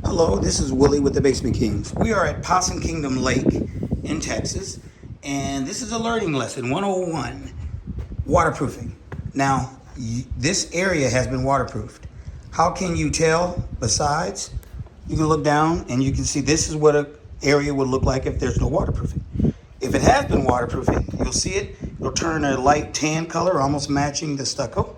Hello, this is Willie with the Basement Kings. We are at Possum Kingdom Lake in Texas, and this is a learning lesson 101, waterproofing. Now, this area has been waterproofed. How can you tell? Besides, you can look down and you can see this is what an area would look like if there's no waterproofing. If it has been waterproofing, you'll see it. It'll turn a light tan color, almost matching the stucco.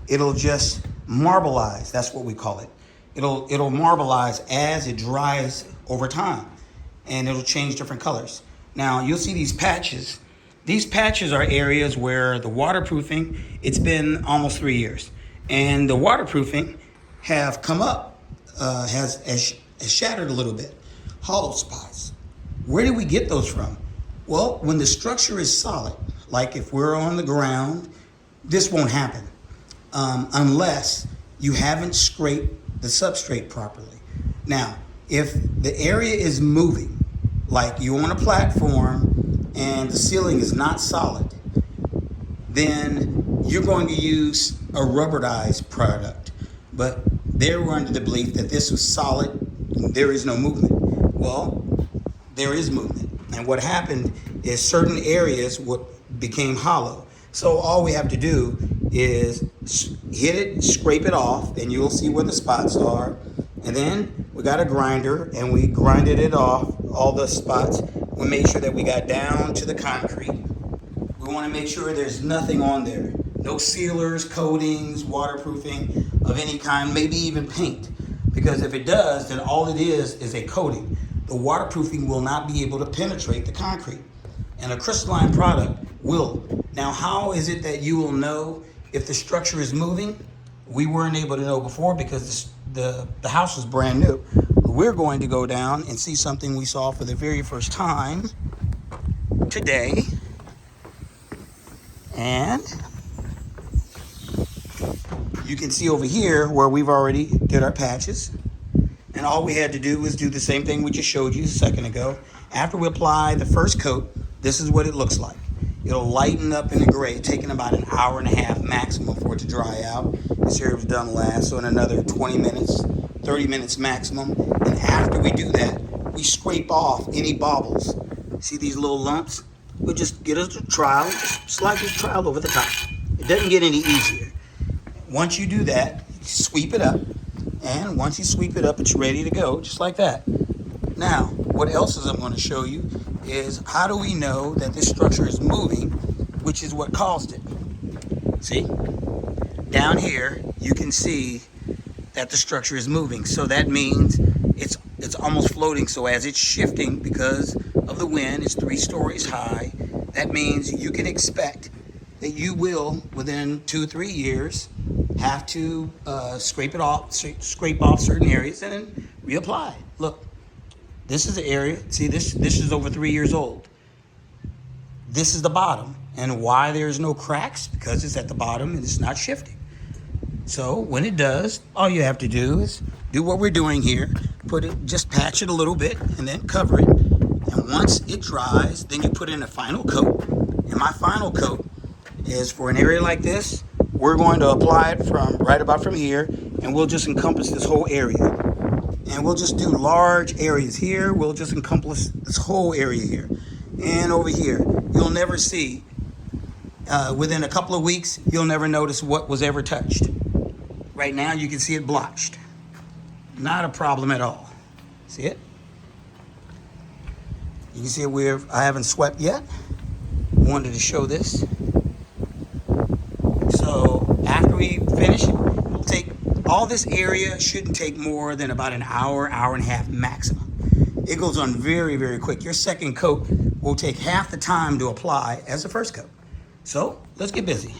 It'll just marbleize. That's what we call it. It'll marbleize as it dries over time, and it'll change different colors. Now you'll see these patches. These patches are areas where the waterproofing, it's been almost 3 years, and the waterproofing have come up, has shattered a little bit, hollow spots. Where did we get those from? Well, when the structure is solid, like if we're on the ground, this won't happen unless you haven't scraped the substrate properly. Now, if the area is moving, like you're on a platform and the ceiling is not solid, then you're going to use a rubberized product. But they were under the belief that this was solid, there is no movement. Well, there is movement. And what happened is certain areas became hollow. So all we have to do is hit it, scrape it off, and you'll see where the spots are. And then we got a grinder and we grinded it off, all the spots. We made sure that we got down to the concrete. We want to make sure there's nothing on there. No sealers, coatings, waterproofing of any kind, maybe even paint. Because if it does, then all it is a coating. The waterproofing will not be able to penetrate the concrete. And a crystalline product will. Now, how is it that you will know if the structure is moving? We weren't able to know before because the house was brand new. We're going to go down and see something we saw for the very first time today. And you can see over here where we've already did our patches. And all we had to do was do the same thing we just showed you a second ago. After we apply the first coat, this is what it looks like. It'll lighten up in the gray, taking about an hour and a half maximum for it to dry out. This here was done last, so in another 20 minutes, 30 minutes maximum. And after we do that, we scrape off any bobbles. See these little lumps? We'll just get a trowel, just slide this trowel over the top. It doesn't get any easier. Once you do that, sweep it up. And once you sweep it up, it's ready to go, just like that. Now, what else is I'm going to show you is how do we know that this structure is moving, which is what caused it. See? Down here, you can see that the structure is moving. So that means it's almost floating. So as it's shifting because of the wind, it's 3 stories high. That means you can expect that you will, within 2-3 years, have to scrape off certain areas and then reapply. Look, this is the area. See, this is over 3 years old. This is the bottom. And why there's no cracks? Because it's at the bottom and it's not shifting. So when it does, all you have to do is do what we're doing here. Just patch it a little bit and then cover it. And once it dries, then you put in a final coat. And my final coat is for an area like this. We're going to apply it from right about from here, and we'll just encompass this whole area. And we'll just do large areas here. We'll just encompass this whole area here. And over here, you'll never see, within a couple of weeks, you'll never notice what was ever touched. Right now, you can see it blotched. Not a problem at all. See it? You can see where I haven't swept yet. Wanted to show this. So after we finish, it'll take all this area shouldn't take more than about an hour, hour and a half maximum. It goes on very, very quick. Your second coat will take half the time to apply as the first coat. So let's get busy.